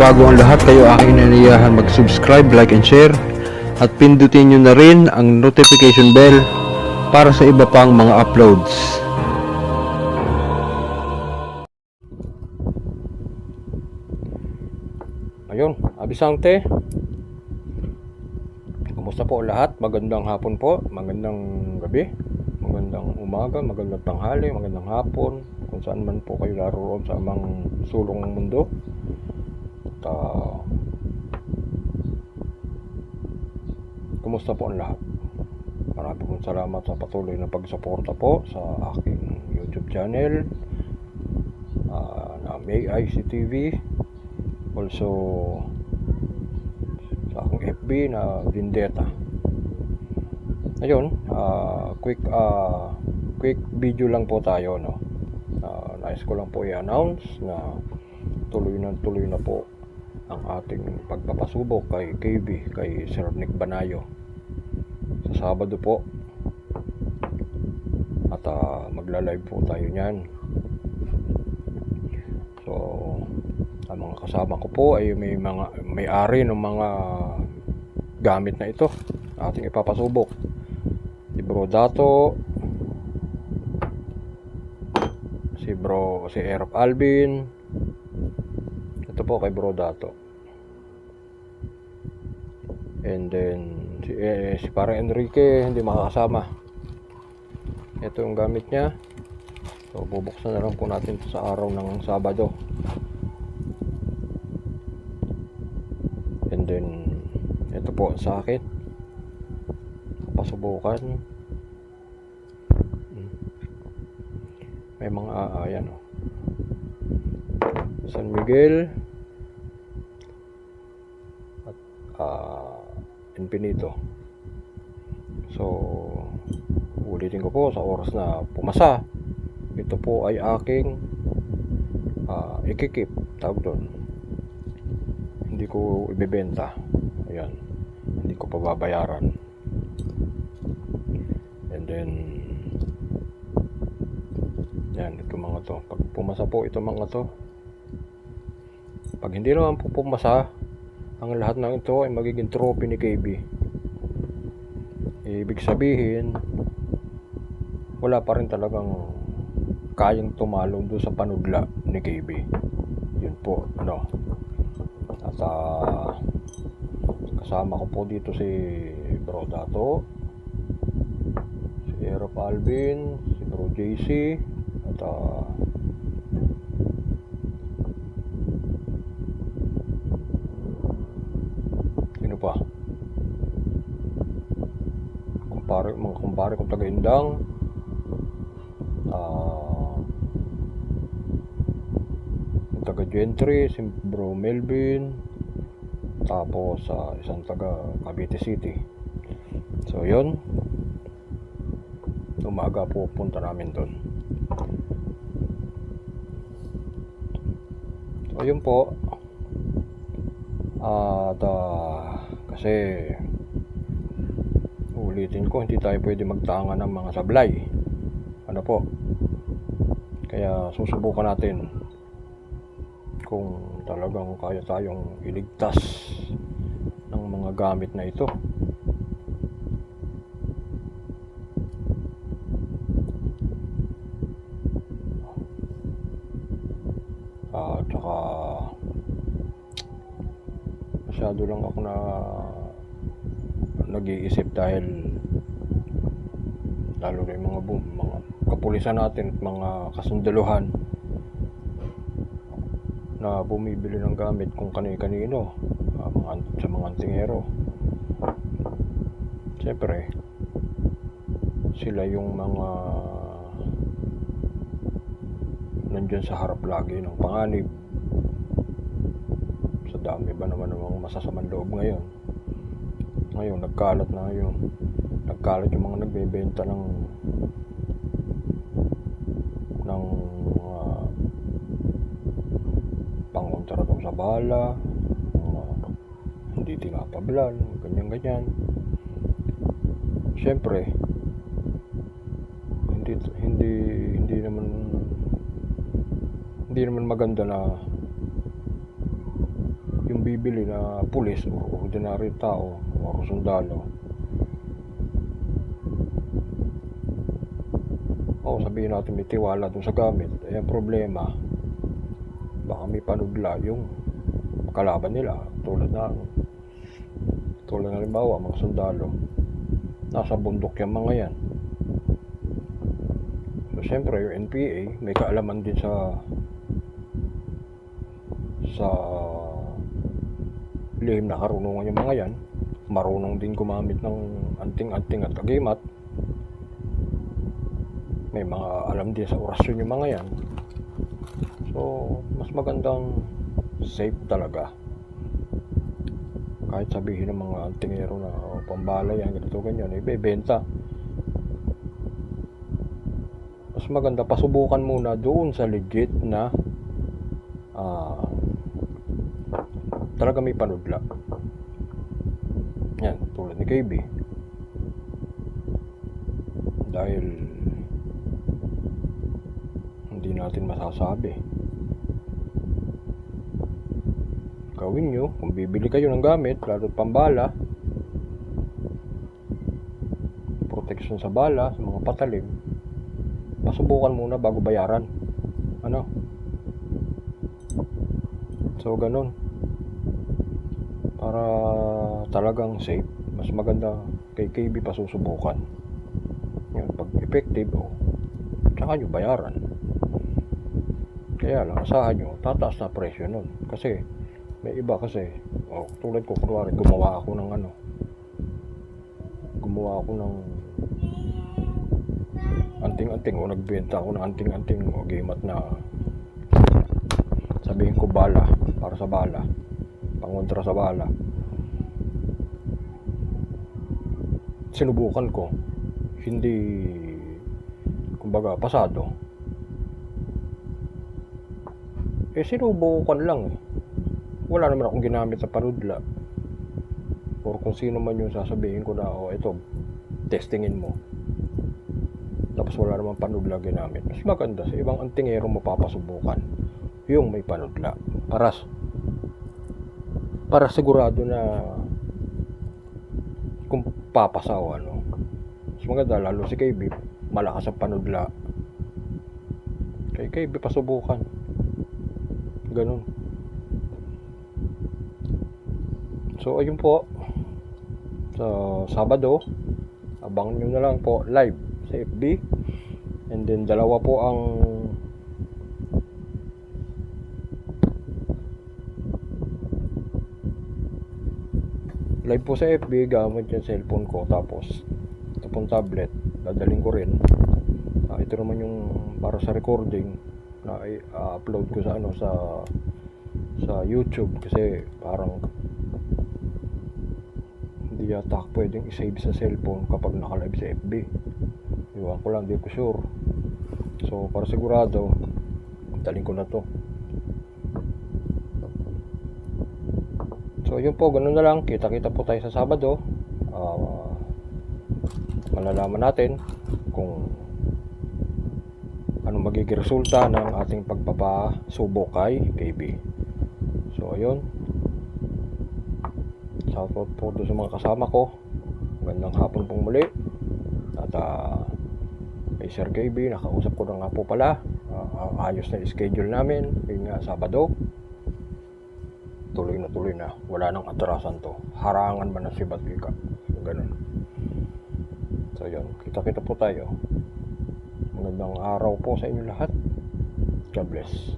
bago ang lahat, kayo aking inaniyahan mag-subscribe, like and share at pindutin nyo na rin ang notification bell para sa iba pang mga uploads. Ayun, abisante. Kumusta po lahat? Magandang hapon po, magandang gabi, magandang umaga, magandang tanghali, magandang hapon, kung saan man po kayo naroon sa amang sulong ng mundo. At kumusta po ang lahat? Marami pong salamat sa patuloy na pagsuporta po sa aking YouTube channel na MayICTV, also sa aking FB na Vendetta. Ayun, quick video lang po tayo, no. Nais ko lang po i-announce na tuloy na po ang ating pagpapasubok kay KB, kay Sir Nick Banayo sa Sabado po. At magla-live po tayo niyan. So ang mga kasama ko po ay may-ari ng mga gamit na ito ating ipapasubok. Si Bro Dato, si Erop Alvin. Ito po kay Bro Dato. And then si parang Enrique hindi makakasama. Ito yung gamit niya. So bubuksan na lang po natin sa araw ng Sabado. And then ito po sa akin, pasubukan. May mga ayan, San Miguel at Infinito. So ulitin ko po sa oras na pumasa, ito po ay aking ikikip, tawag doon. Hindi ko ibebenta. Ayan, hindi ko pababayaran. And then yan, ito mga to. Pag pumasa po ito mga to, pag hindi naman po pumasa, ang lahat ng ito ay magiging trophy ni KB. Ibig sabihin, wala pa rin talagang kayang tumalo doon sa panudla ni KB. Yun po, ano. At kasama ko po dito si Bro Dato, si Erop Alvin, si Bro JC, at sino pa? Mga kumpare kong taga-Indang, taga-Gentry, si Bro Melvin, tapos isang taga Cavite City. So yun, umaga po punta namin doon. So yun po. At kasi ulitin ko, hindi tayo pwede magtanga ng mga sablay, ano po. Kaya susubukan natin kung talagang kaya tayong iligtas ng mga gamit na ito. At saka masyado lang ako na nag-iisip dahil lalo na yung mga kapulisan natin at mga kasundaluhan na bumibili ng gamit kung kani-kanino, sa mga antingero. Siyempre sila yung mga nandyan sa harap lagi ng panganib. Sa dami ba naman ng mga masasamang loob ngayon nagkalat yung mga nagbebenta ng pangontrato sa bala, hindi tinapablan, ganyan. Siyempre hindi naman maganda na bibili na pulis o ordinary tao o sundalo, o sabihin natin may tiwala dun sa gamit, ang problema baka may panudla yung kalaban nila, tulad halimbawa mga sundalo nasa bundok yung mga yan. So syempre yung NPA may kaalaman din sa lihim na karunungan yung mga yan, marunong din gumamit ng anting-anting at agimat, may mga alam din sa orasyon yung mga yan. So mas magandang safe talaga, kahit sabihin ng mga antingero na pambala yan, ganito ganyan, ibebenta. Mas maganda pasubukan muna doon sa legit na talaga may panudla. Yan, tulad ni KB. Dahil hindi natin masasabi. Gawin nyo, kung bibili kayo ng gamit, lalo't pambala, protection sa bala, sa mga patalim, pasubukan muna bago bayaran. Ano? So, ganun. Para talagang safe, mas maganda kay KB pasusubukan. Yan, pag effective, tsaka nyo bayaran. Kaya lang, asahan nyo, tataas na presyo nun. Kasi, may iba kasi, tulad ko, kunwari, gumawa ako ng anting-anting, o nagbenta ako ng anting-anting o gimat na sabihin ko bala, para sa bala, pangontra sa bala. Sinubukan ko, hindi, kumbaga, pasado. Sinubukan lang. Wala naman akong ginamit sa panudla. Or kung sino man yung sasabihin ko na, ito, testingin mo. Tapos wala naman panudla ginamit. Mas maganda sa ibang antingero mapapasubukan yung may panudla. Para sigurado na kung papasaw, mas maganda, lalo si KB, malakas ang panudla. Kay KB, pasubukan. Ganun. So, ayun po. Sa Sabado, abangan nyo na lang po live sa FB. And then, dalawa po ang live po sa FB gamit yung cellphone ko, tapos ito pong tablet dadaling ko rin. Ito naman yung para sa recording na upload ko sa YouTube, kasi parang hindi yata pwedeng i-save sa cellphone kapag naka-live sa FB. Iwan ko lang, di ko sure. So para sigurado, daling ko na to. So yun po, ganun na lang. Kita-kita po tayo sa Sabado. Malalaman natin kung anong magiging resulta ng ating pagpapasubok kay KB. So ayun, shoutout po doon sa mga kasama ko. Magandang hapon pong muli. At kay Sir KB, nakausap ko na nga po pala. Ayos na schedule namin. Yun nga, Sabado. Tuloy na, wala nang atrasan to, harangan man na si Batika, ganun. So yun, kita-kita po tayo. Magandang araw po sa inyo lahat. God bless.